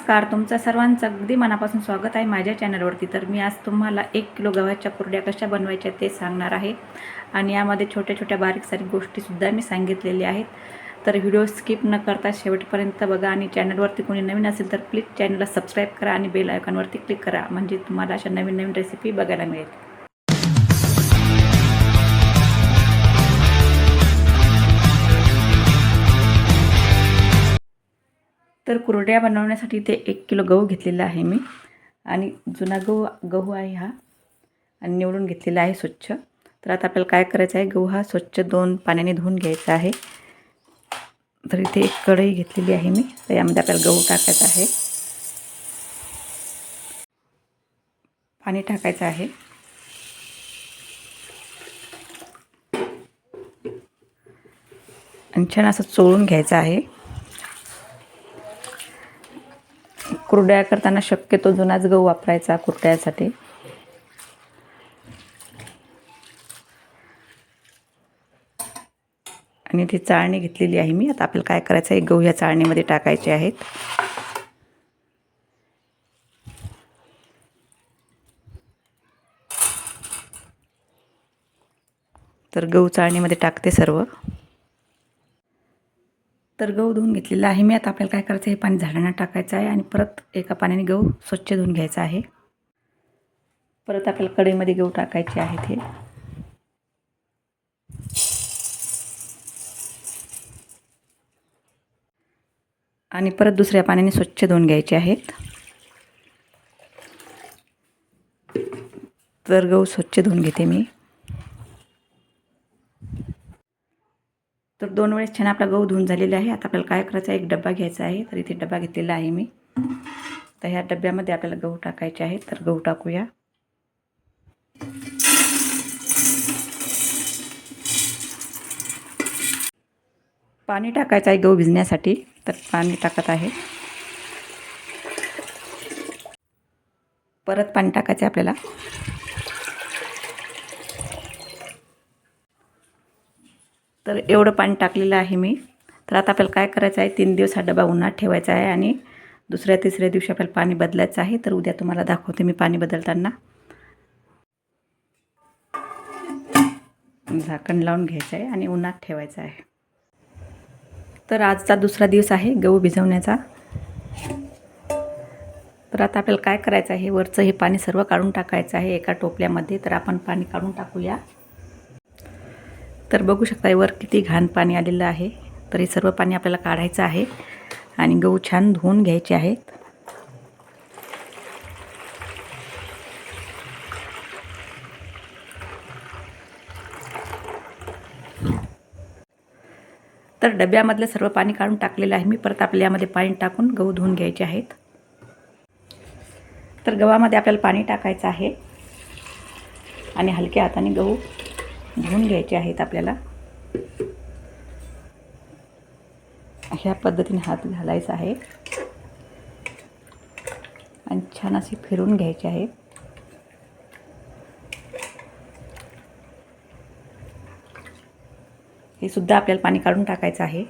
नमस्कार, तुमचं सर्वांचं अगदी मनापासून स्वागत आहे माझ्या चॅनलवरती। तर मी आज तुम्हाला 1 किलो गव्हाच्या कुरड्या कशा बनवायच्या ते सांगणार आहे आणि यामध्ये छोट्या छोट्या बारीक सारीक गोष्टीसुद्धा मी सांगितलेल्या आहेत। तर व्हिडिओ स्किप न करता शेवटपर्यंत बघा आणि चॅनलवरती कोणी नवीन असेल तर प्लीज चॅनलला सबस्क्राईब करा आणि बेल आयकॉनवरती क्लिक करा, म्हणजे तुम्हाला अशा नवीन नवीन रेसिपी बघायला मिळेल। तर कुरड्या बनवण्यासाठी ते 1 किलो गहू घेतलेला आहे मी आणि जुना गहू आहे हा आणि निवडून घेतलेला आहे स्वच्छ। तर आता आपल्याला काय करायचं आहे, गहू हा स्वच्छ 2 पाण्याने धुवून घ्यायचा आहे। तर इथे एक कढई घेतलेली आहे मी, तर यामध्ये आपल्याला गहू टाकायचा आहे, पाणी टाकायचं आहे आणि छान असं चोळून घ्यायचं आहे। कुरड्या करताना शक्यतो जुनाच गहू वापरायचा कुरड्यासाठी। आणि ती चाळणी घेतलेली आहे मी। आता आपल्याला काय करायचं आहे, गहू या चाळणीमध्ये टाकायचे आहेत। तर गहू चाळणीमध्ये टाकते सर्व। तर गहू धुवून घेतलेला आहे मी। आता आपल्याला काय करायचं आहे, पाणी झाडांना टाकायचं आहे आणि परत एका पाण्याने गहू स्वच्छ धुवून घ्यायचा आहे। परत आपल्याला कढईमध्ये गहू टाकायचे आहेत हे आणि परत दुसऱ्या पाण्याने स्वच्छ धुवून घ्यायचे आहेत। तर गहू स्वच्छ धुवून घेते मी। तर 2 वेळेस छान आपला गहू धुवून झालेला आहे। आता आपल्याला काय करायचं आहे, एक डब्बा घ्यायचा आहे। तर इथे डब्बा घेतलेला आहे मी। तर ह्या डब्यामध्ये आपल्याला गहू टाकायचे आहेत। तर गहू टाकूया। पाणी टाकायचं आहे गहू भिजण्यासाठी, तर पाणी टाकत आहे। परत पाणी टाकायचं आहे आपल्याला। तर एवढं पाणी टाकलेलं आहे मी। तर आता आपल्याला काय करायचं आहे, 3 दिवस हा डबा उन्हात ठेवायचा आहे आणि दुसऱ्या तिसऱ्या दिवशी आपल्याला पाणी बदलायचं आहे। तर उद्या तुम्हाला दाखवते मी पाणी बदलताना। झाकण लावून घ्यायचं आहे आणि उन्हात ठेवायचं आहे। तर आजचा दुसरा दिवस आहे गहू भिजवण्याचा। तर आता आपल्याला काय करायचं आहे, वरचं हे पाणी सर्व काढून टाकायचं आहे एका टोपल्यामध्ये। तर आपण पाणी काढून टाकूया। तर बघू शकता वर किती घाण पाणी आलेलं आहे। तर हे सर्व पाणी आपल्याला काढायचं आहे आणि गहू छान धुवून घ्यायचे आहेत। तर डब्यामधलं सर्व पाणी काढून टाकलेलं आहे मी। परत आपल्याला यामध्ये पाणी टाकून गहू धुवून घ्यायचे आहेत। तर गव्हामध्ये आपल्याला पाणी टाकायचं आहे आणि हलक्या हाताने गहू धुवून घ्यायचे आहेत आपल्याला। ह्या पद्धतीने हात घालायचा आहे आणि छान असे फिरून घ्यायचे आहे। हे सुद्धा आपल्याला पाणी काढून टाकायचं आहे।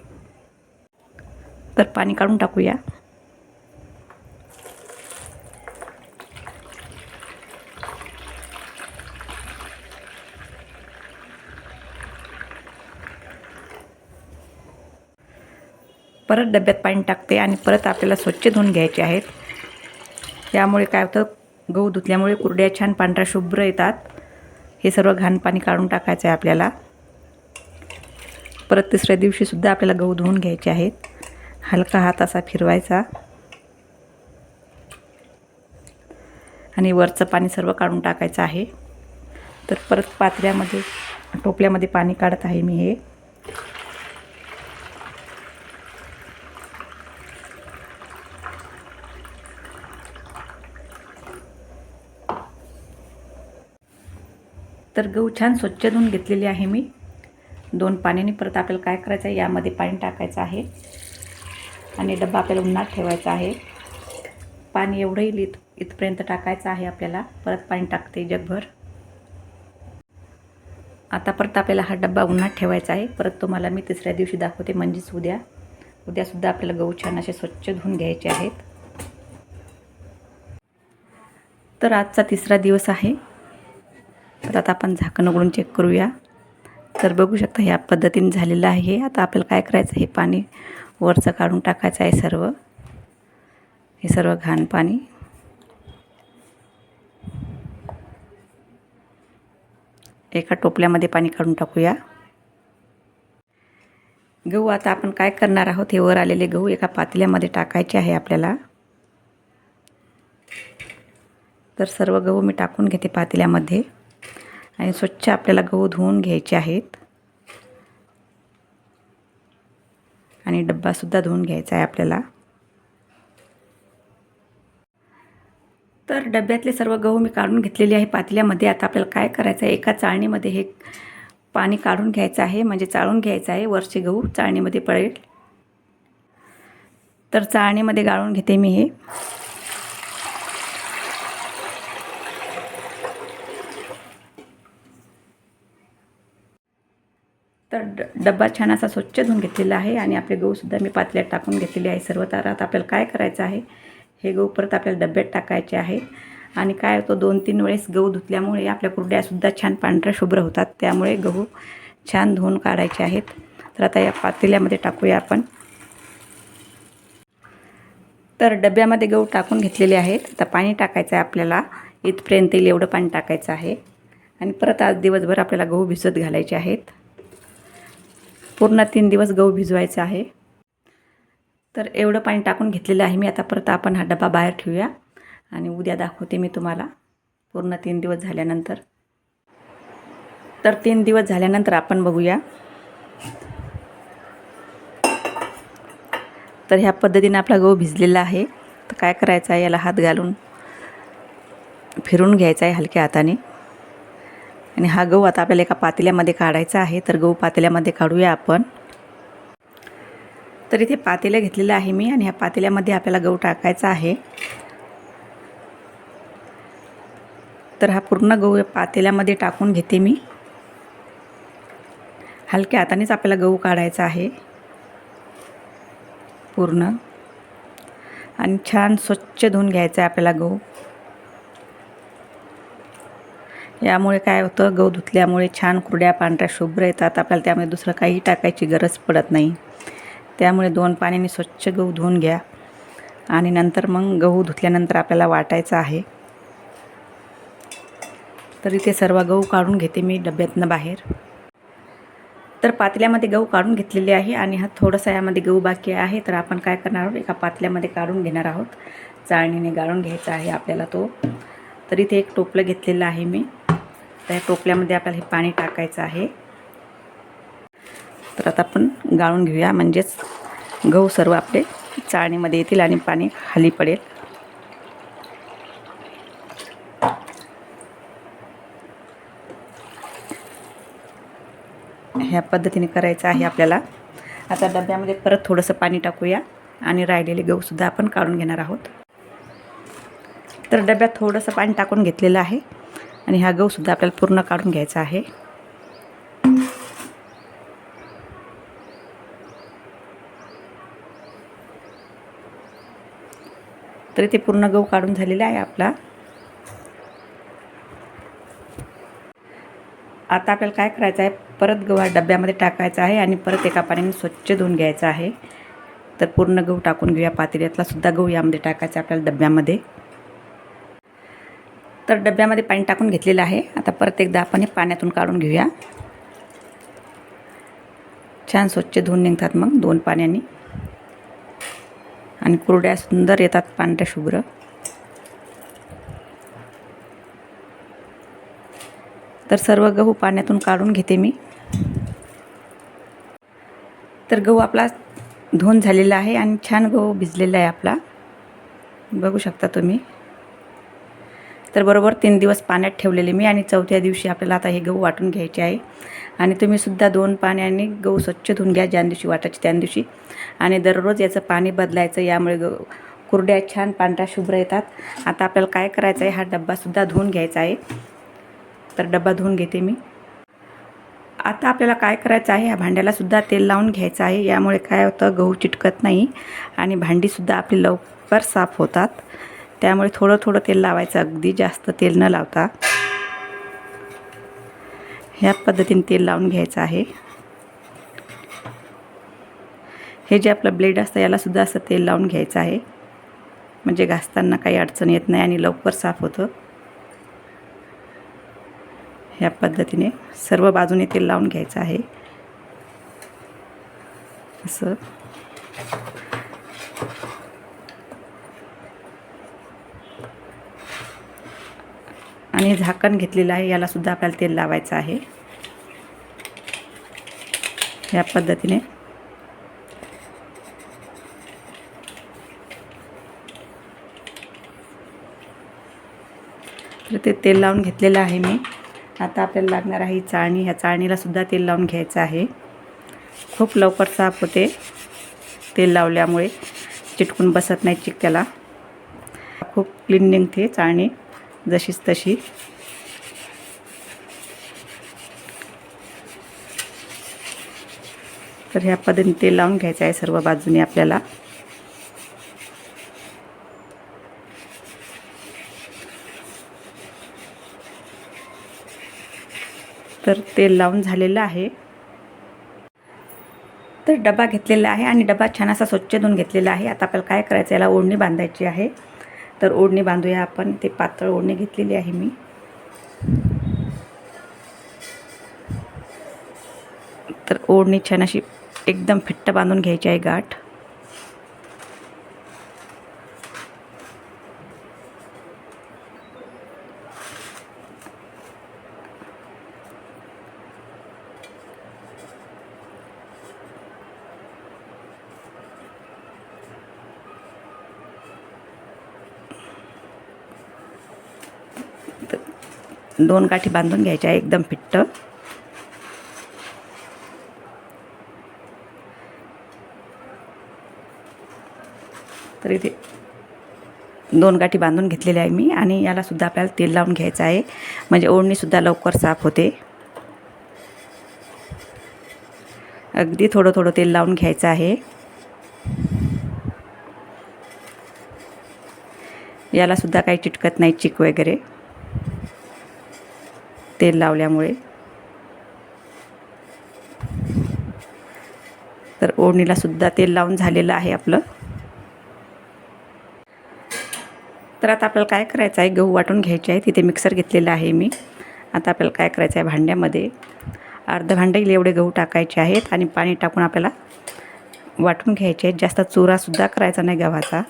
तर पाणी काढून टाकूया। परत डब्यात पाणी टाकते आणि परत आपल्याला स्वच्छ धुवून घ्यायचे आहेत। यामुळे काय होतं, गहू धुतल्यामुळे कुरड्या छान पांढऱ्या शुभ्र येतात। हे सर्व घाण पाणी काढून टाकायचं आहे आपल्याला। परत तिसऱ्या दिवशी सुद्धा आपल्याला गहू धुवून घ्यायचे आहेत। हलका हात असा फिरवायचा आणि वरचं पाणी सर्व काढून टाकायचं आहे। तर परत पातेल्यामध्ये टोपल्यामध्ये पाणी काढत आहे मी हे। तर गहू छान स्वच्छ धुवून घेतलेली आहे मी 2 पाण्याने। परत आपल्याला काय करायचं आहे, यामध्ये पाणी टाकायचं आहे आणि डब्बा आपल्याला उन्हात ठेवायचा आहे। पाणी एवढंही इथपर्यंत टाकायचं आहे आपल्याला। परत पाणी टाकते जगभर। आता परत आपल्याला हा डब्बा उन्हात ठेवायचा आहे। परत तुम्हाला मी तिसऱ्या दिवशी दाखवते, म्हणजेच उद्यासुद्धा आपल्याला गहू छान असे स्वच्छ धुवून घ्यायचे आहेत। तर आजचा तिसरा दिवस आहे. तर आता आपण झाकण उघडून चेक करूया. तर बघू शकता ह्या पद्धतीने झालेलं आहे. आता आपल्याला काय करायचं, हे पाणी वरचं काढून टाकायचं आहे. हे सर्व घाण पाणी एका टोपल्यामध्ये पाणी काढून टाकूया. गहू आता आपण काय करणार आहोत, हे वर आलेले गहू एका पातेल्यामध्ये टाकायचे आहे आपल्याला. तर सर्व गहू मी टाकून घेते पातेल्यामध्ये आणि स्वच्छ आपल्याला गहू धुवून घ्यायचे आहेत आणि डब्बासुद्धा धुवून घ्यायचा आहे आपल्याला. तर डब्यातले सर्व गहू मी काढून घेतलेले आहे पातेल्यामध्ये. आता आपल्याला काय करायचं आहे, एका चाळणीमध्ये हे पाणी काढून घ्यायचं आहे, म्हणजे चाळून घ्यायचं आहे. वरचे गहू चाळणीमध्ये पडेल. तर चाळणीमध्ये गाळून घेते मी हे. तर डब्बा छान असा स्वच्छ धुवून घेतलेला आहे आणि आपले गहूसुद्धा मी पातेल्यात टाकून घेतलेले आहे सर्व. तर आता आपल्याला काय करायचं आहे, हे गहू परत आपल्याला डब्यात टाकायचे आहे. आणि काय होतं, 2-3 वेळेस गहू धुतल्यामुळे आपल्या कुरड्यासुद्धा छान पांढऱ्या शुभ्र होतात. त्यामुळे गहू छान धुवून काढायचे आहेत. तर आता या पातेल्यामध्ये टाकूया आपण. तर डब्यामध्ये गहू टाकून घेतलेले आहेत. आता पाणी टाकायचं आहे आपल्याला. इथपर्यंत येईल एवढं पाणी टाकायचं आहे. आणि परत आज दिवसभर आपल्याला गहू भिजत घालायचे आहेत. पूर्ण 3 दिवस गहू भिजवायचे आहे. तर एवढं पाणी टाकून घेतलेलं आहे मी. आता परत आपण हा डबा बाहेर ठेवूया आणि उद्या दाखवते मी तुम्हाला पूर्ण 3 दिवस झाल्यानंतर. तर 3 दिवस झाल्यानंतर आपण बघूया. तर ह्या पद्धतीने आपला गहू भिजलेला आहे. तर काय करायचं आहे, याला हात घालून फिरून घ्यायचा आहे हलक्या हाताने. आणि हा गहू आता आपल्याला एका पातेल्यामध्ये काढायचा आहे. तर गहू पातेल्यामध्ये काढूया आपण. तर इथे पातेलं घेतलेलं आहे मी आणि ह्या पातेल्यामध्ये आपल्याला गहू टाकायचा आहे. तर हा पूर्ण गहू पातेल्यामध्ये टाकून घेते मी. हलक्या हातानेच आपल्याला गहू काढायचा आहे पूर्ण. आणि छान स्वच्छ धुवून घ्यायचं आहे आपल्याला गहू. यामुळे काय होतं, गहू धुतल्यामुळे छान कुरड्या पांढऱ्या शुभ्र येतात. आपल्याला त्यामध्ये दुसरं काही टाकायची गरज पडत नाही. त्यामुळे 2 पाण्याने स्वच्छ गहू धुवून घ्या आणि नंतर मग गहू धुतल्यानंतर आपल्याला वाटायचं आहे. तर इथे सर्व गहू काढून घेते मी डब्यातनं बाहेर. तर पातेल्यामध्ये गहू काढून घेतलेले आहे आणि हा थोडासा यामध्ये गहू बाकी आहे. तर आपण काय करणार आहोत, एका पातेल्यामध्ये काढून घेणार आहोत. चाळणीने गाळून घ्यायचा आहे आपल्याला तो. तर इथे एक टोपलं घेतलेलं आहे मी. त्या टोपल्यामध्ये आपल्याला हे पाणी टाकायचं आहे. तर आता आपण गाळून घेऊया, म्हणजेच गहू सर्व आपले चाळणीमध्ये येतील आणि पाणी खाली पडेल. ह्या पद्धतीने करायचं आहे आपल्याला. आता डब्यामध्ये परत थोडंसं पाणी टाकूया आणि राहिलेले गहूसुद्धा आपण काढून घेणार आहोत. तर डब्यात थोडंसं पाणी टाकून घेतलेलं आहे आणि हा गहूसुद्धा आपल्याला पूर्ण काढून घ्यायचा आहे. तर इथे पूर्ण गहू काढून झालेला आहे आपला. आता आपल्याला काय करायचं आहे, परत गहू डब्यामध्ये टाकायचा आहे आणि परत एका पाण्याने स्वच्छ धुवून घ्यायचं आहे. तर पूर्ण गहू टाकून घेऊया. पातेल्यातला सुद्धा गहू यामध्ये टाकायचा आपल्याला डब्यामध्ये. तर डब्यामध्ये पाणी टाकून घेतलेलं आहे. आता परत एकदा आपण हे पाण्यातून काढून घेऊया. छान स्वच्छ धुवून निघतात मग 2 पाण्याने आणि कुरड्या सुंदर येतात पांढऱ्या शुभ्र. तर सर्व गहू पाण्यातून काढून घेते मी. तर गहू आपला धुवून झालेला आहे आणि छान गहू भिजलेला आहे आपला, बघू शकता तुम्ही. तर बरोबर 3 दिवस पाण्यात ठेवलेले मी आणि 4थ्या दिवशी आपल्याला आता हे गहू वाटून घ्यायचे आहे. आणि तुम्हीसुद्धा 2 पाण्याने गहू स्वच्छ धुवून घ्या, ज्या दिवशी वाटायचे त्या दिवशी. आणि दररोज याचं पाणी बदलायचं, यामुळे कुरड्या छान पांढऱ्या शुभ्र येतात. आता आपल्याला काय करायचं आहे, हा डब्बासुद्धा धुवून घ्यायचा आहे. तर डब्बा धुवून घेते मी. आता आपल्याला काय करायचं आहे, ह्या भांड्यालासुद्धा तेल लावून घ्यायचं आहे. यामुळे काय होतं, गहू चिटकत नाही आणि भांडीसुद्धा आपली लवकर साफ होतात. त्यामुळे थोडं थोडं तेल लावायचं, अगदी जास्त तेल न लावता ह्या पद्धतीने तेल लावून घ्यायचं आहे. हे जे आपलं ब्लेड असतं याला सुद्धा असं तेल लावून घ्यायचं आहे, म्हणजे घासताना काही अडचण येत नाही आणि लवकर साफ होतं. ह्या पद्धतीने सर्व बाजूने तेल लावून घ्यायचं आहे. असं आणि झाकण घेतलेलं आहे, याला सुद्धा आपल्याला तेल लावायचं आहे. ह्या पद्धतीने तर ते तेल लावून घेतलेलं आहे मी. आता आपल्याला लागणार आहे चाळणी. ह्या चाळणीला सुद्धा तेल लावून घ्यायचं आहे. खूप लवकर साफ होते तेल लावल्यामुळे, चिटकून बसत नाही चिक्क्याला. खूप क्लीन निघते चाळणी जशीच तशी. तर ह्या पद्धतीने तेल लावून घ्यायचं आहे सर्व बाजूने आपल्याला. तर तेल लावून झालेलं आहे. तर डबा घेतलेला आहे आणि डबा छान असा स्वच्छ धुवून घेतलेला आहे. आता आपल्याला काय करायचं, याला ओढणी बांधायची आहे. तर ओढणी बांधूया आपण. ते पातळ ओढणी घेतलेली आहे मी. तर ओढणी छान अशी एकदम फिट्ट बांधून घ्यायची आहे गाठ. दोन गाठी बांधून घ्यायच्या आहे एकदम फिट्ट. तर इथे दोन गाठी बांधून घेतलेल्या आहे मी आणि याला सुद्धा आपल्याला तेल लावून घ्यायचं आहे, म्हणजे ओढणी सुद्धा लवकर साफ होते. अगदी थोडं थोडं तेल लावून घ्यायचं आहे. याला सुद्धा काही चिटकत नाही चिक वगैरे तेल लावल्यामुळे. तर ओढणीला सुद्धा तेल लावून झालेलं आहे आपलं. तर आता आपल्याला काय करायचं आहे, गहू वाटून घ्यायचे आहे. तिथे मिक्सर घेतलेला आहे मी. आता आपल्याला काय करायचं आहे, भांड्यामध्ये अर्ध भांडं एवढे गहू टाकायचे आहेत आणि पाणी टाकून आपल्याला वाटून घ्यायचे आहेत. जास्त चुरासुद्धा करायचा नाही गव्हाचा.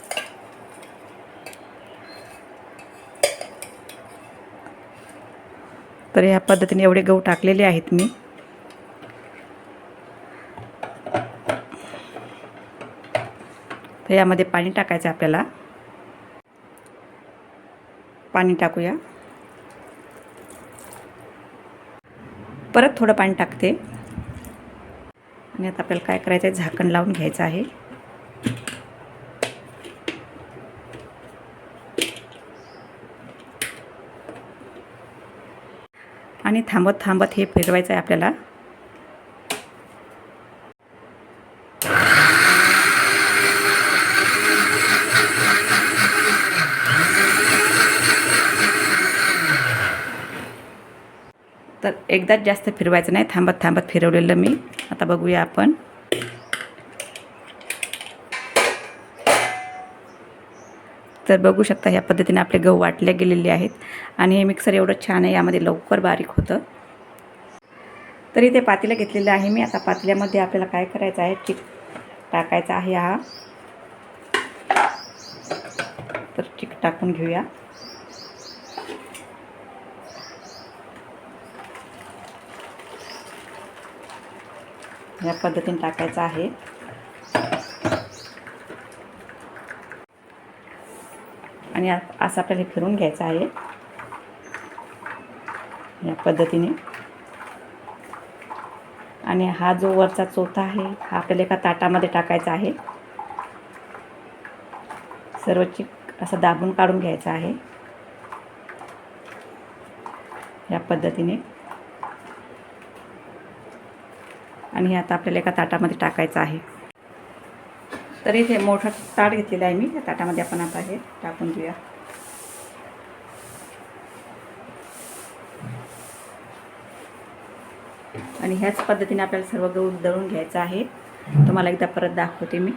तर ह्या पद्धतीने एवढे गहू टाकलेले आहेत मी. तर यामध्ये पाणी टाकायचं आपल्याला. पाणी टाकूया. परत थोडं पाणी टाकते आणि आता आपल्याला काय करायचं आहे, झाकण लावून घ्यायचं आहे. आणि थांबत थांबत हे फिरवायचं आहे आपल्याला. तर एकदाच जास्त फिरवायचं नाही, थांबत थांबत फिरवलेलं मी. आता बघूया आपण. तर बघू शकता ह्या पद्धतीने आपले गहू वाटले गेलेले आहेत आणि हे मिक्सर एवढं छान आहे, यामध्ये लवकर बारीक होतं. तर इथे पातेलं घेतलेलं आहे मी. आता पातेल्यामध्ये आपल्याला काय करायचं आहे, चिक टाकायचा आहे हा. तर चिक टाकून घेऊया. या पद्धतीने टाकायचं आहे. आणि असं आपल्याला फिरून घ्यायचं आहे या पद्धतीने. आणि हा जो वरचा चोथा आहे हा आपल्याला एका ताटामध्ये टाकायचा आहे. सर्व चिक असं दाबून काढून घ्यायचं आहे या पद्धतीने. आणि हे आता आपल्याला एका ताटामध्ये टाकायचं आहे. तर इथे मोठं ताट घेतलेलं आहे मी. त्या ताटामध्ये आपण आता हे टाकून घेऊया. आणि ह्याच पद्धतीने आपल्याला सर्व गहू दळून घ्यायचं आहे. तुम्हाला एकदा परत दाखवते मी.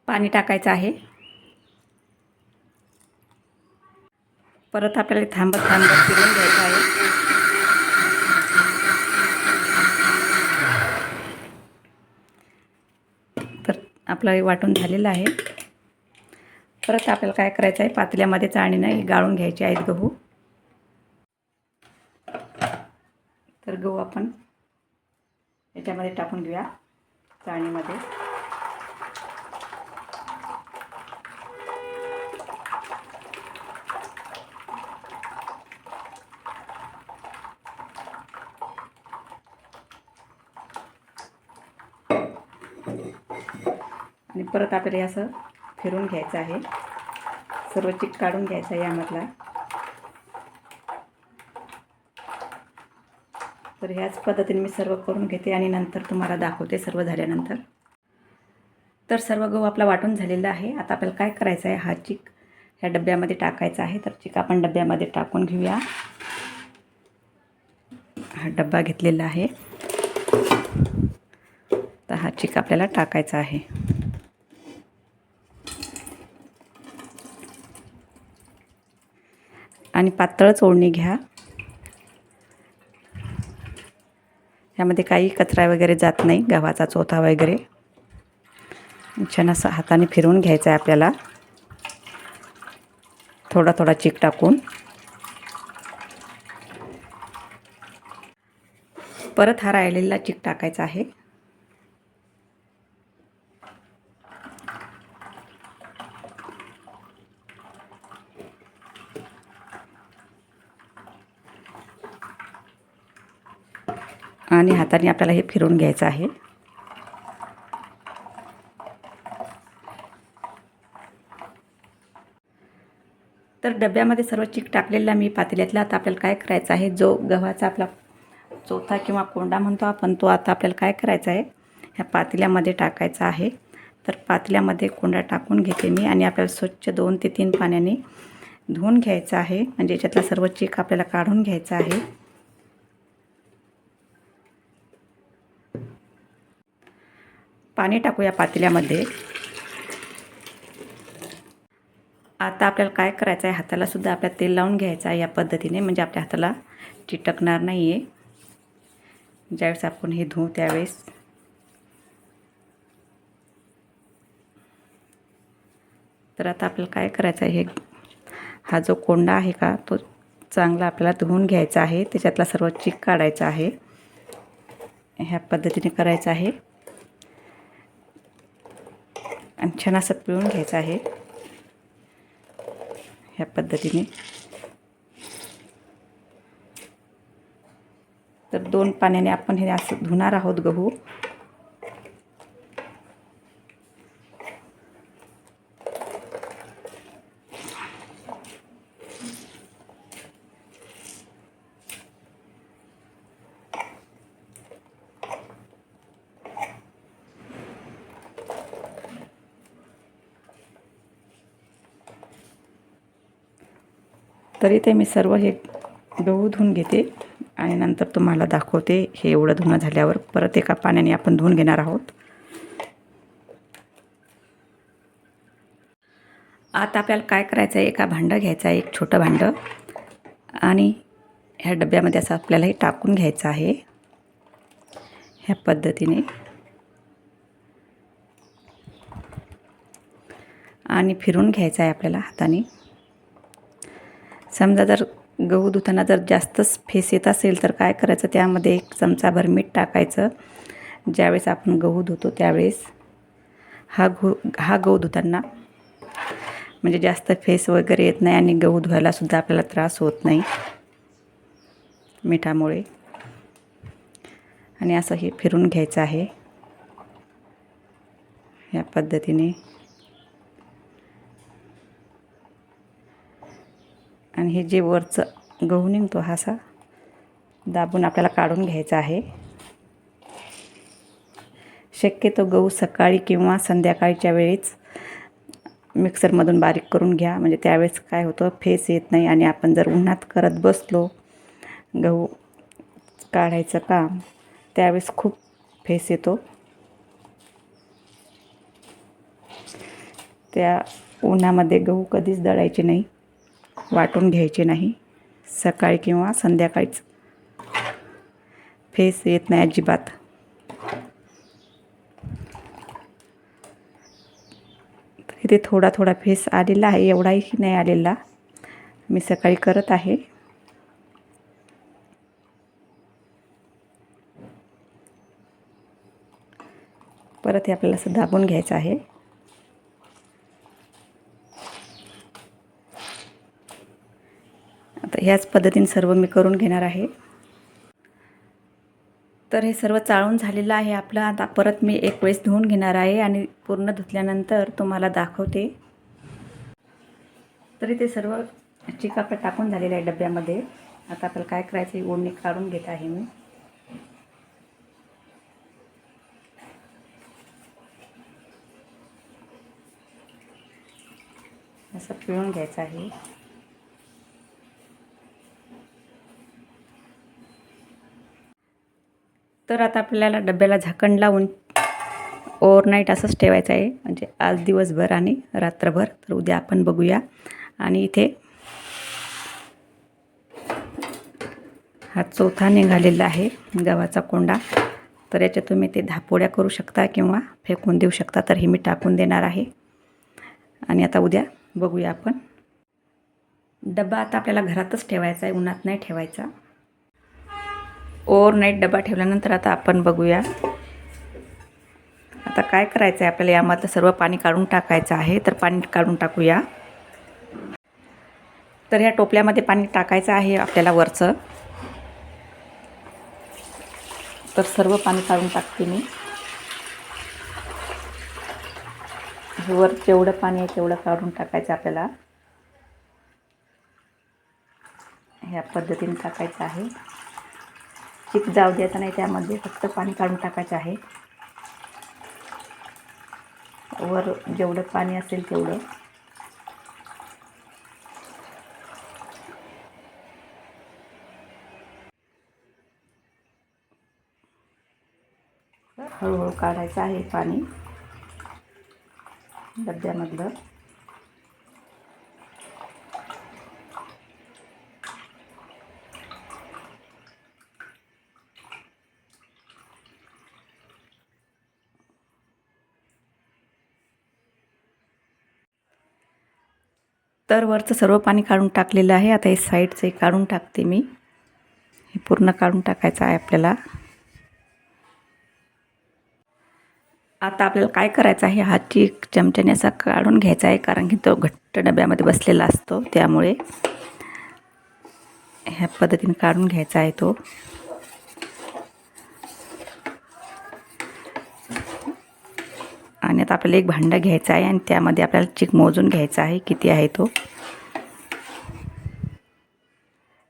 पाणी टाकायचं आहे. परत आपल्याला थांबत फिरवून घ्यायचं आहे. तर आपलं वाटून झालेलं आहे. परत आपल्याला काय करायचं आहे, पातेल्यामध्ये चाळणीने गाळून घ्यायचे आहेत गहू. तर गहू आपण याच्यामध्ये टाकून घेऊया चाळणीमध्ये. आणि परत आपल्याला असं फिरून घ्यायचं आहे. सर्व चिक काढून घ्यायचा आहे यामधला. तर ह्याच पद्धतीने मी सर्व करून घेते आणि नंतर तुम्हाला दाखवते सर्व झाल्यानंतर. तर सर्व गहू आपला वाटून झालेला आहे. आता आपल्याला काय करायचं आहे, हा चिक ह्या डब्यामध्ये टाकायचा आहे. तर चिक आपण डब्यामध्ये टाकून घेऊया. हा डब्बा घेतलेला आहे. तर हा चिक आपल्याला टाकायचा आहे. आणि पातळ चोळणी घ्या. यामध्ये काही कचरा वगैरे जात नाही, गव्हाचा चोथा वगैरे. छान असं हाताने फिरवून घ्यायचं आहे आपल्याला, थोडा थोडा चिक टाकून. परत हा राहिलेला चिक टाकायचा आहे. आणि हाताने आपल्याला हे फिरवून घ्यायचं आहे. तर डब्यामध्ये सर्व चिक टाकलेला मी पातेल्यातला. आता आपल्याला काय करायचं आहे, जो गव्हाचा आपला चोथा किंवा कोंडा म्हणतो आपण, तो आता आपल्याला काय करायचा आहे, ह्या पातेल्यामध्ये टाकायचा आहे. तर पातेल्यामध्ये कोंडा टाकून घेते मी आणि आपल्याला स्वच्छ 2 ते 3 पाण्याने धुवून घ्यायचं आहे. म्हणजे याच्यातला सर्व चिक आपल्याला काढून घ्यायचा आहे. पाणी टाकूया पातेल्यामध्ये. आता आपल्याला काय करायचं आहे, हाताला सुद्धा आपल्याला तेल लावून घ्यायचं आहे या पद्धतीने. म्हणजे आपल्या हाताला चिटकणार नाही आहे ज्यावेळेस आपण हे धुवू त्यावेळेस. तर आता आपल्याला काय करायचं आहे, हा जो कोंडा आहे का, तो चांगला आपल्याला धुवून घ्यायचा आहे. त्याच्यातला सर्व चिक काढायचा आहे. ह्या पद्धतीने करायचं आहे आणि छान असं पिळून घ्यायचं आहे ह्या पद्धतीने. तर 2 पाण्याने आपण हे असं धुणार आहोत गहू. तरी ते मी सर्व हे गहू धुवून घेते आणि नंतर तुम्हाला दाखवते. हे एवढं धुणं झाल्यावर परत एका पाण्याने आपण धुवून घेणार आहोत. आता आपल्याला काय करायचं आहे, एका भांडं घ्यायचं आहे, एक छोटं भांडं. आणि ह्या डब्यामध्ये असं आपल्याला हे टाकून घ्यायचं आहे ह्या पद्धतीने. आणि फिरून घ्यायचं आहे आपल्याला हाताने. समजा जर गहू धुताना जर जास्तच फेस येत असेल तर काय करायचं, त्यामध्ये 1 चमचाभर मीठ टाकायचं. ज्यावेळेस आपण गहू धुतो त्यावेळेस हा गहू धुताना म्हणजे जास्त फेस वगैरे येत नाही आणि गहू धुवायलासुद्धा आपल्याला त्रास होत नाही मिठामुळे. आणि असं हे फिरून घ्यायचं आहे या पद्धतीने. आणि हे जे वरचं गहू निघतो हा असा दाबून आपल्याला काढून घ्यायचा आहे. शक्यतो गहू सकाळी किंवा संध्याकाळच्या वेळेस मिक्सरमधून बारीक करून घ्या. म्हणजे त्यावेळेस काय होतं, फेस येत नाही. आणि आपण जर उन्हात करत बसलो गहू काढायचं काम त्यावेळेस खूप फेस येतो. त्या उन्हामध्ये गहू कधीच दळायचे नाही, वाटून घ्यायचे नाही. सकाळी किंवा संध्याकाळीच. फेस येत नाही अजिबात. इथे थोडा थोडा फेस आलेला आहे, एवढाही नाही आलेला. मी सकाळी करत आहे. परत हे आपल्याला असं दाबून घ्यायचं आहे. आता ह्याच पद्धतीने सर्व मी करून घेणार आहे. तर हे सर्व चाळून झालेलं आहे आपलं. आता परत मी एक वेळेस धुवून घेणार आहे आणि पूर्ण धुतल्यानंतर तुम्हाला दाखवते. तरी ते सर्व चिक आपलं टाकून झालेलं आहे डब्यामध्ये. आता आपल्याला काय करायचं, ही ओढणी काढून घेत आहे मी. असं पिळून घ्यायचं आहे. तर आता आपल्याला डब्याला झाकण लावून ओव्हरनाईट असंच ठेवायचं आहे, म्हणजे आज दिवसभर आणि रात्रभर. तर उद्या आपण बघूया. आणि इथे हा चौथा निघालेला आहे गव्हाचा कोंडा. तर याच्यात तुम्ही ते धापोड्या करू शकता किंवा फेकून देऊ शकता. तर हे मी टाकून देणार आहे. आणि आता उद्या बघूया आपण. डबा आता आपल्याला घरातच ठेवायचा आहे, उन्हात नाही ठेवायचा. ओव्हरनाईट डबा ठेवल्यानंतर आता आपण बघूया. आता काय करायचं आहे आपल्याला, यामधलं सर्व पाणी काढून टाकायचं आहे. तर पाणी काढून टाकूया. तर ह्या टोपल्यामध्ये पाणी टाकायचं आहे आपल्याला वरचं. तर सर्व पाणी काढून टाकते मी. वर जेवढं पाणी आहे तेवढं काढून टाकायचं आपल्याला. ह्या पद्धतीने टाकायचं आहे. चिक जाऊ द्यायचं नाही त्यामध्ये, फक्त पाणी काढून टाकायचं आहे. वर जेवढं पाणी असेल तेवढं. हळूहळू काढायचं आहे पाणी डब्यामधलं. तर वरचं सर्व पाणी काढून टाकलेलं आहे. आता हे साईडचं काढून टाकते मी. हे पूर्ण काढून टाकायचं आहे आपल्याला. आता आपल्याला काय करायचं आहे, हा चिक चमच्याने असा काढून घ्यायचा आहे, कारण की तो घट्ट डब्यामध्ये बसलेला असतो. त्यामुळे ह्या पद्धतीने काढून घ्यायचा आहे तो. आणि आता आपल्याला एक भांडं घ्यायचं आहे आणि त्यामध्ये आपल्याला चिक मोजून घ्यायचा आहे किती आहे तो.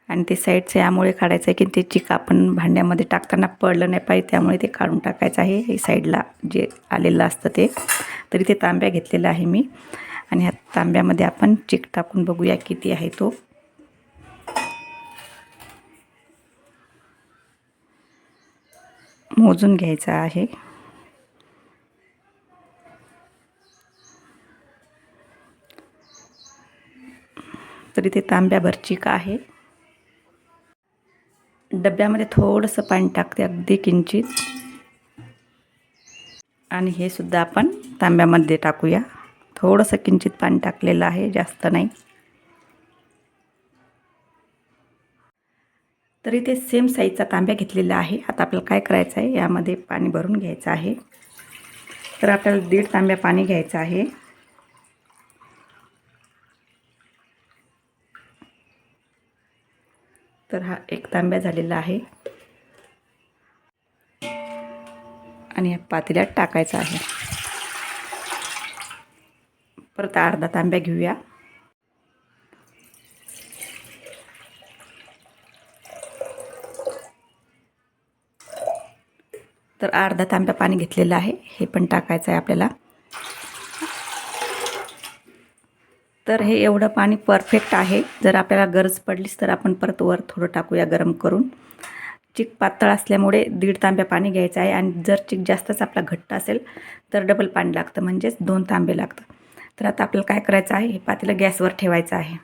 आणि ते साईडचं यामुळे काढायचं आहे की ते चिक आपण भांड्यामध्ये टाकताना पडलं नाही पाहिजे, त्यामुळे ते काढून टाकायचं आहे. हे साईडला जे आलेलं असतं ते. तरी ते तांब्या घेतलेला आहे मी. आणि ह्या तांब्यामध्ये आपण चिक टाकून बघूया किती आहे तो. मोजून घ्यायचा आहे. तरी ते तांब्याभर चिक आहे. डब्यामध्ये थोडंसं पाणी टाकते, अगदी किंचित. आणि हे सुद्धा आपण तांब्यामध्ये टाकूया. थोडंसं किंचित पाणी टाकलेलं आहे, जास्त नाही. तरी ते सेम साईजचा तांब्या घेतलेला आहे. आता आपल्याला काय करायचं आहे, यामध्ये पाणी भरून घ्यायचं आहे. तर आपल्याला 1.5 तांब्या पाणी घ्यायचं आहे. तर हा 1 तांब्या झालेला आहे. आणि या पातेल्यात टाकायचं आहे. परत अर्धा तांब्या घेऊया. तर अर्धा तांब्या पाणी घेतलेलं आहे, हे पण टाकायचं आहे आपल्याला. तर हे एवढं पाणी परफेक्ट आहे. जर आपल्याला गरज पडलीच तर आपण परत वर थोडं टाकूया गरम करून. चिक पातळ असल्यामुळे 1.5 तांब्या पाणी घ्यायचं आहे आणि जर चिक जास्तच आपला घट्ट असेल तर डबल पाणी लागतं, म्हणजेच 2 तांबे लागतं. तर आता आपल्याला काय करायचं आहे, हे पातेलं गॅसवर ठेवायचं आहे.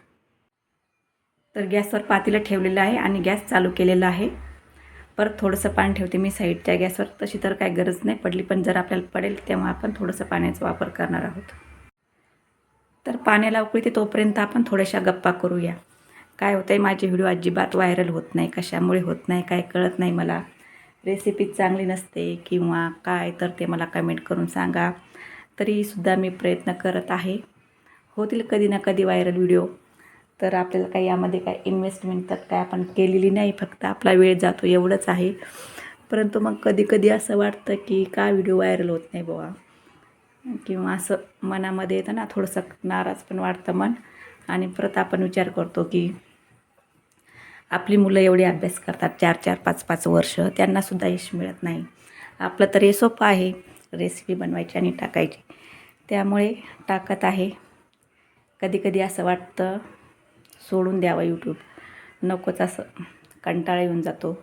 तर गॅसवर पातेलं ठेवलेलं आहे आणि गॅस चालू केलेला आहे. परत थोडंसं पाणी ठेवते मी साईडच्या गॅसवर. तशी तर काय गरज नाही पडली, पण जर आपल्याला पडेल तेव्हा आपण थोडंसं पाण्याचा वापर करणार आहोत. तर पाण्याला उकळते तोपर्यंत आपण थोड्याशा गप्पा करूया. काय होतं आहे, माझे व्हिडिओ अजिबात व्हायरल होत नाही. कशामुळे होत नाही काय कळत नाही मला. रेसिपी चांगली नसते किंवा काय, तर ते मला कमेंट करून सांगा. तरीसुद्धा मी प्रयत्न करत आहे. होतील कधी ना कधी व्हायरल व्हिडिओ. तर आपल्याला काही यामध्ये काय इन्व्हेस्टमेंट तर काय आपण केलेली नाही, फक्त आपला वेळ जातो एवढंच आहे. परंतु मग कधी कधी असं वाटतं की का व्हिडिओ व्हायरल होत नाही बुवा, किंवा असं मनामध्ये येतं ना, थोडंसं नाराज पण वाटतं मन. आणि परत आपण विचार करतो की आपली मुलं एवढे अभ्यास करतात 4-4, 5-5 वर्ष, त्यांनासुद्धा यश मिळत नाही. आपलं तर हे सोपं आहे, रेसिपी बनवायची आणि टाकायची, त्यामुळे टाकत आहे. कधी कधी असं वाटतं सोडून द्यावं यूट्यूब, नकोच, असं कंटाळा येऊन जातो.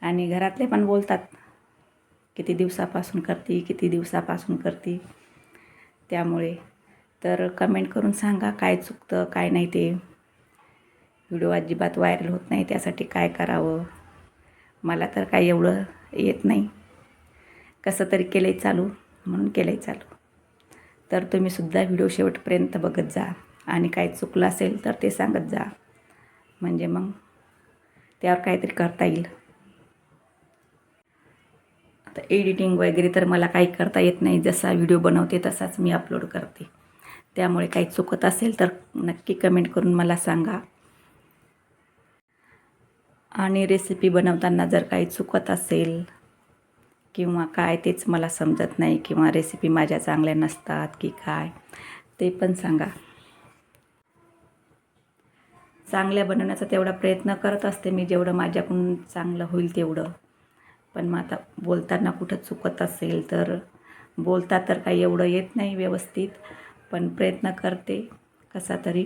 आणि घरातले पण बोलतात, किती दिवसापासून करते, किती दिवसापासून करते. त्यामुळे तर कमेंट करून सांगा काय चुकतं काय नाही ते. व्हिडिओ अजिबात व्हायरल होत नाही, त्यासाठी काय करावं. मला तर काय एवढं येत नाही, कसं तरी केलं आहे चालू, म्हणून केलं आहे चालू. तर तुम्हीसुद्धा व्हिडिओ शेवटपर्यंत बघत जा आणि काय चुकलं असेल तर ते सांगत जा, म्हणजे मग त्यावर काहीतरी करता येईल. आता एडिटिंग वगैरे तर मला काही करता येत नाही. जसा व्हिडिओ बनवते तसाच मी अपलोड करते. त्यामुळे काही चुकत असेल तर नक्की कमेंट करून मला सांगा. आणि रेसिपी बनवताना जर काही चुकत असेल किंवा काय, तेच मला समजत नाही, किंवा रेसिपी माझ्या चांगल्या नसतात की काय, ते पण सांगा. चांगल्या बनवण्याचा तेवढा प्रयत्न करत असते मी, जेवढं माझ्याकडून चांगलं होईल तेवढं. पण मग आता बोलताना कुठं चुकत असेल तर, बोलता तर काही एवढं येत नाही व्यवस्थित, पण प्रयत्न करते कसा तरी.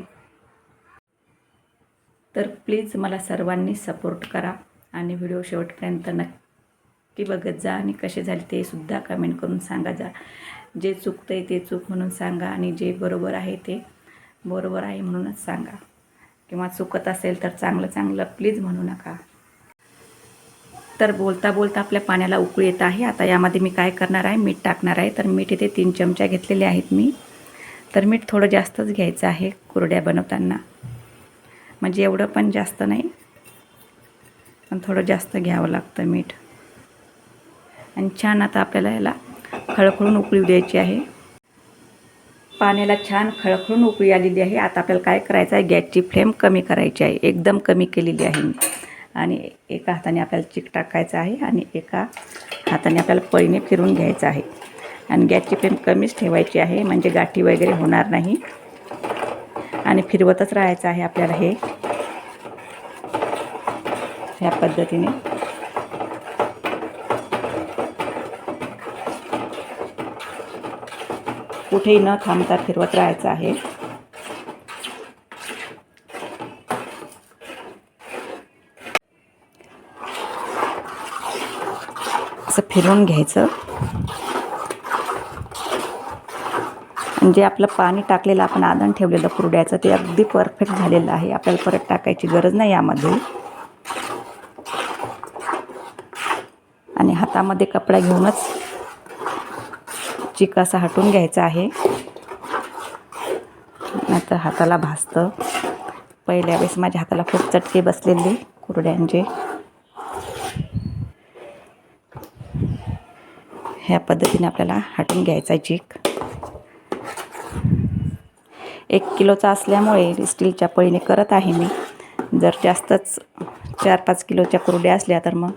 तर प्लीज मला सर्वांनी सपोर्ट करा आणि व्हिडिओ शेवटपर्यंत नक्की बघत जा आणि कसे झाले ते सुद्धा कमेंट करून सांगा. जा जे चुकतं आहे ते चूक म्हणून सांगा आणि जे बरोबर आहे ते बरोबर आहे म्हणूनच सांगा, किंवा चुकत असेल तर चांगलं चांगलं प्लीज म्हणू नका. तर बोलता बोलता आपल्या पाण्याला उकळी येत आहे. आता यामध्ये मी काय करणार आहे, मीठ टाकणार आहे. तर मीठ इथे 3 चमचा घेतलेले आहेत मी. तर मीठ थोडं जास्तच घ्यायचं आहे कुरड्या बनवताना, म्हणजे एवढं पण जास्त नाही, पण थोडं जास्त घ्यावं लागतं मीठ. आणि छान आता आपल्याला याला खळखळून उकळी द्यायची आहे. पाण्याला छान खळखळून उकळी आलेली आहे. आता आपल्याला काय करायचं आहे, गॅसची फ्लेम कमी करायची आहे, एकदम कमी केलेली आहे मी. आणि एका हाताने आपल्याला चिक टाकायचं आहे आणि एका हाताने आपल्याला पळीने फिरून घ्यायचं आहे. आणि गॅसची फ्लेम कमीच ठेवायची आहे, म्हणजे गाठी वगैरे होणार नाही. आणि फिरवतच राहायचं आहे आपल्याला हे, ह्या पद्धतीने. कुठेही न थांबता फिरवत राहायचं आहे. असं फिरवून घ्यायचं. म्हणजे आपलं पाणी टाकलेलं आपण आधण ठेवलेलं कुरड्याचं ते अगदी परफेक्ट झालेलं आहे. आपल्याला परत टाकायची गरज नाही यामध्ये. आणि हातामध्ये कपडा घेऊनच चिक असा हटून घ्यायचा आहे, नाहीतर हाताला भाजतं. पहिल्या वेळेस माझ्या हाताला खूप चटके बसलेले कुरड्यांचे. ह्या पद्धतीने आपल्याला हटून घ्यायचा आहे चिक. 1 किलोचा असल्यामुळे स्टीलच्या पळीने करत आहे मी. जर जास्तच 4-5 किलोच्या कुरड्या असल्या तर मग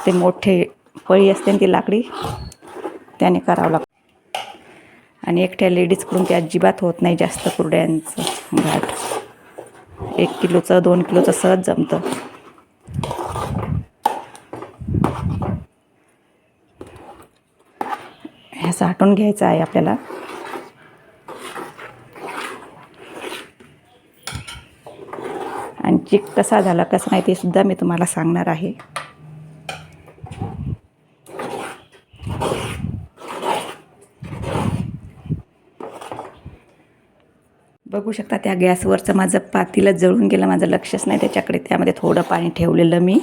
ते मोठे पळी असते ती लाकडी, त्याने करावं लागतं. आणि एकट्या लेडीजकडून ते अजिबात होत नाही जास्त कुरड्यांचं घाट. 1 किलोचं 2 किलोचं सहज जमतं. ह्याचं हटून घ्यायचं आहे आपल्याला. आणि चिक कसा झाला कसं नाही ते सुद्धा मी तुम्हाला सांगणार आहे. बघू शकता त्या गॅसवरचं माझं पातेलं जळून गेलं, माझं लक्षच नाही त्याच्याकडे. त्यामध्ये थोडं पाणी ठेवलेलं मी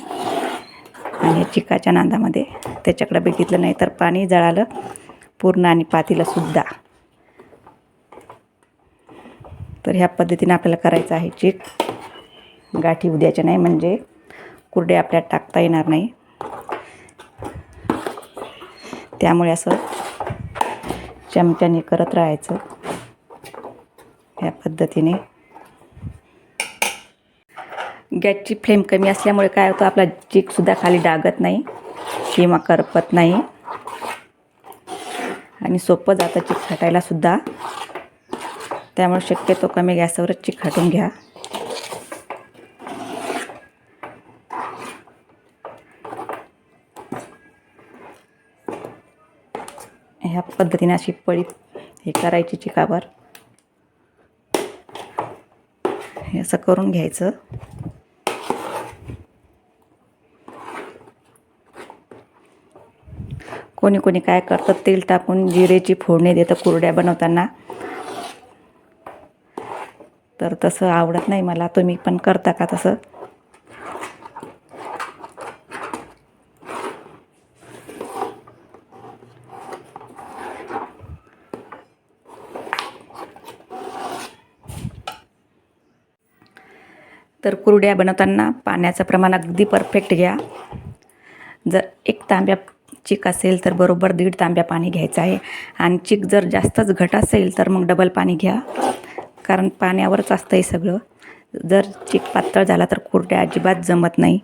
आणि चिकाच्या नांदामध्ये त्याच्याकडे बघितलं नाही तर पाणी जळालं पूर्ण आणि पातेलंसुद्धा. तर ह्या पद्धतीने आपल्याला करायचं आहे चिक. गाठी उद्याच्या नाही, म्हणजे कुरडे आपल्याला टाकता येणार नाही. त्यामुळे असं चमच्याने करत राहायचं ह्या पद्धतीने. गॅसची फ्लेम कमी असल्यामुळे काय होतं, आपला चिकसुद्धा खाली डागत नाही किंवा करपत नाही आणि सोपं जातं चिक खाटायलासुद्धा. त्यामुळे शक्यतो कमी गॅसवरच चिक खाटून घ्या. ह्या पद्धतीने अशी पळी हे करायची चिकावर. हे असं करून घ्यायचं. कोणी कोणी काय करतं, तेल टाकून जिरेची फोडणी देतं कुरड्या बनवताना. तर तसं आवडत नाही मला. तुम्ही पण करता का तसं? तर कुरड्या बनवताना पाण्याचं प्रमाण अगदी परफेक्ट घ्या. जर 1 तांब्या चिक असेल तर बरोबर 1.5 तांब्या पाणी घ्यायचं आहे. आणि चिक जर जास्तच घट असेल तर मग डबल पाणी घ्या, कारण पाण्यावरच असतं हे सगळं. जर चिक पातळ झाला तर कुरड्या अजिबात जमत नाही,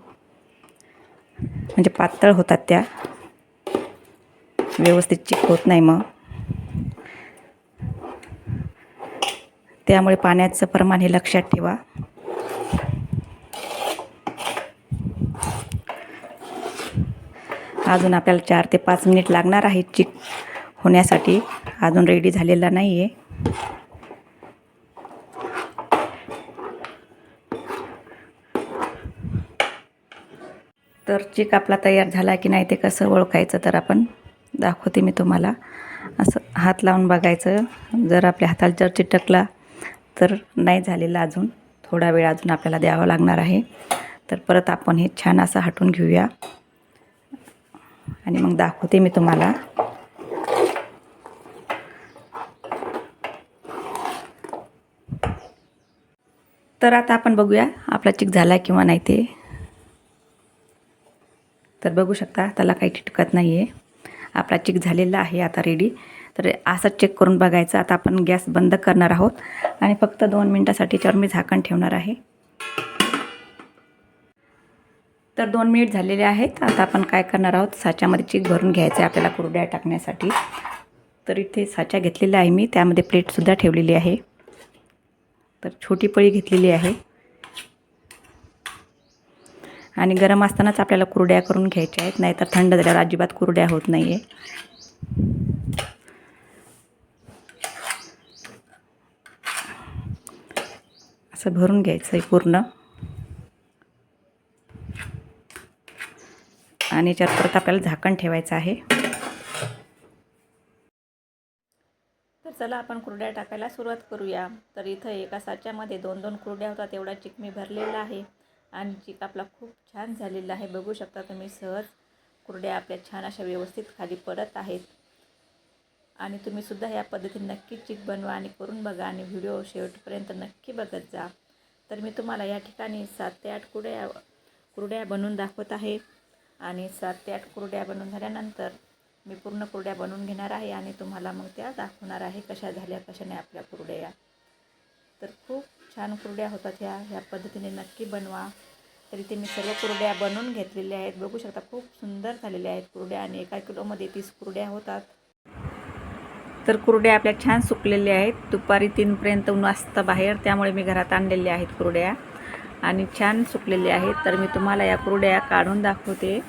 म्हणजे पातळ होतात त्या, व्यवस्थित चिक होत नाही मग. त्यामुळे पाण्याचं प्रमाण हे लक्षात ठेवा. अजून आपल्याला 4 ते 5 मिनिट लागणार आहे चिक होण्यासाठी. अजून रेडी झालेला नाही आहे. तर चिक आपला तयार झाला की नाही ते कसं ओळखायचं, तर आपण दाखवते मी तुम्हाला. असं हात लावून बघायचं. जर आपल्या हाताला जर चिटकला तर नाही झालेला, अजून थोडा वेळ अजून आपल्याला द्यावा लागणार आहे. तर परत आपण हे छान असं हटवून घेऊया आणि मग दाखवते मी तुम्हाला. तर आता आपण बघूया आपला चिक झाला किंवा नाही ते. तर बघू शकता त्याला काही चिटकत नाही आहे. आपला चिक झालेला आहे आता रेडी. तर असं चेक करून बघायचं. आता आपण गॅस बंद करणार आहोत आणि फक्त 2 मिनटासाठी त्यावर मी झाकण ठेवणार आहे. तर 2 मिनिट झालेले आहेत. आता आपण काय करणार आहोत, साच्यामध्ये चिक भरून घ्यायचं आहे आपल्याला कुरड्या टाकण्यासाठी. तर इथे साचा घेतलेला आहे मी, त्यामध्ये प्लेटसुद्धा ठेवलेली आहे. तर छोटी पळी घेतलेली आहे आणि गरम असतानाच आपल्याला कुरड्या करून घ्यायच्या आहेत, नाहीतर थंड झाल्यावर अजिबात कुरड्या होत नाही आहे. असं भरून घ्यायचं आहे पूर्ण आणि याच्यावर परत आपल्याला झाकण ठेवायचं आहे. तर चला आपण कुरड्या टाकायला सुरुवात करूया. तर इथं एका साच्यामध्ये 2-2 कुरड्या होतात एवढा चिक मी भरलेला आहे आणि चिक आपला खूप छान झालेला आहे. बघू शकता तुम्ही सहज कुरड्या आपल्या छान अशा व्यवस्थित खाली पडत आहेत. आणि तुम्हीसुद्धा या पद्धतीने नक्की चिक बनवा आणि करून बघा आणि व्हिडिओ शेवटपर्यंत नक्की बघत जा. तर मी तुम्हाला या ठिकाणी 7 ते 8 कुरड्या बनवून दाखवत आहे आणि 7 ते 8 कुरड्या बनवून झाल्यानंतर मी पूर्ण कुरड्या बनवून घेणार आहे आणि तुम्हाला मग त्या दाखवणार आहे कशा झाल्या कशा नाही आपल्या कुरड्या. तर खूप छान कुरड्या होतात ह्या पद्धतीने नक्की बनवा. तर इथे मी सर्व कुरड्या बनवून घेतलेल्या आहेत. बघू शकता खूप सुंदर झालेल्या आहेत कुरड्या आणि 1 किलोमध्ये 30 कुरड्या होतात. तर कुरड्या आपल्या छान सुकलेल्या आहेत. दुपारी 3पर्यंत ऊन असतं बाहेर, त्यामुळे मी घरात आणलेल्या आहेत कुरड्या आणि छान सुकलेल्या आहेत. तर मी तुम्हाला या कुरड्या काढून दाखवते.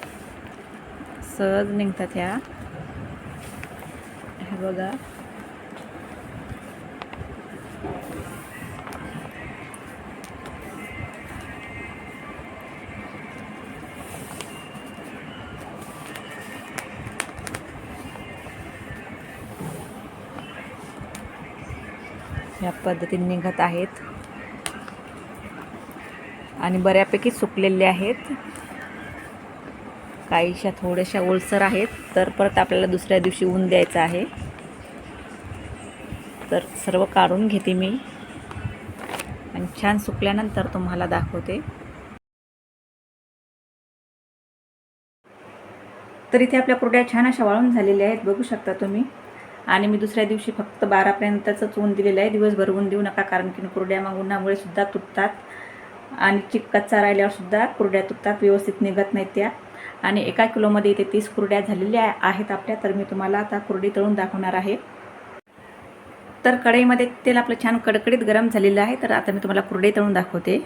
सहज निघतात ह्या, हे बघा. या पद्धतीने निघत आहेत आणि बऱ्यापैकी सुकलेले आहेत. काहीशा थोड्याशा ओलसर आहेत, तर परत आपल्याला दुसऱ्या दिवशी ऊन द्यायचं आहे. तर सर्व काढून घेते मी आणि छान सुकल्यानंतर तुम्हाला दाखवते. तर इथे आपल्या कुरड्या छान अशा वाळून झालेल्या आहेत, बघू शकता तुम्ही. आणि मी दुसऱ्या दिवशी फक्त 12पर्यंतच ऊन दिलेलं आहे. दिवसभर ऊन देऊ नका, कारण की कुरड्या मग उन्हामुळे सुद्धा तुटतात आणि कच्चा राहिल्यावर सुद्धा कुरड्या तुटतात, व्यवस्थित निघत नाहीत त्या. आणि 1 किलोमध्ये इथे 30 कुरड्या झालेल्या आहेत आपल्या. तर मी तुम्हाला आता कुरडी तळून दाखवणार आहे. तर कढईमध्ये तेल आपलं छान कडकडीत गरम झालेलं आहे. तर आता मी तुम्हाला कुरडी तळून दाखवते.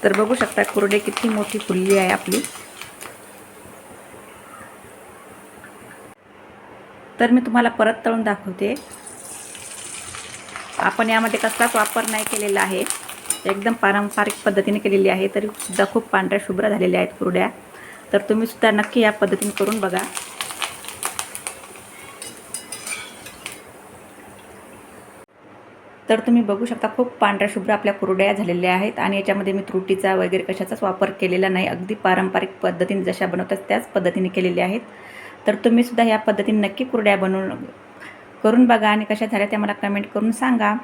तर बघू शकता कुरडी किती मोठी फुलली आहे आपली. तर मी तुम्हाला परत तळून दाखवते. आपण यामध्ये कसलाच वापर नाही केलेला आहे, एकदम पारंपरिक पद्धतीने केलेली आहे. तरी सुद्धा खूप पांढऱ्या शुभ्र झालेल्या आहेत कुरड्या. तर तुम्ही सुद्धा नक्की या पद्धतीने करून बघा. तर तुम्ही बघू शकता खूप पांढऱ्या शुभ्र आपल्या कुरड्या झालेल्या आहेत आणि याच्यामध्ये मी त्रुटीचा वगैरे कशाचाच वापर केलेला नाही. अगदी पारंपरिक पद्धतीने जशा बनवतात त्याच पद्धतीने केलेल्या आहेत. तर तुम्ही सुद्धा या पद्धतीने नक्की कुरड्या करून बघा आणि कशा झाल्या त्या मला कमेंट करून सांगा.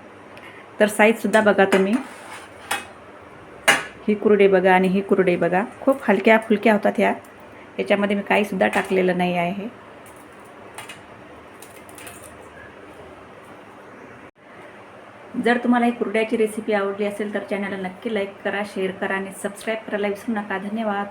तर साईजसुद्धा बघा तुम्ही. ही कुरडे बघा आणि ही कुरडे बघा, खूप हलक्या फुलक्या होतात ह्या. याच्यामध्ये मी काहीसुद्धा टाकलेलं नाही आहे. जर तुम्हाला ही कुरड्याची रेसिपी आवडली असेल तर चॅनलला नक्की लाईक करा, शेअर करा आणि सबस्क्राईब करायला विसरू नका. धन्यवाद.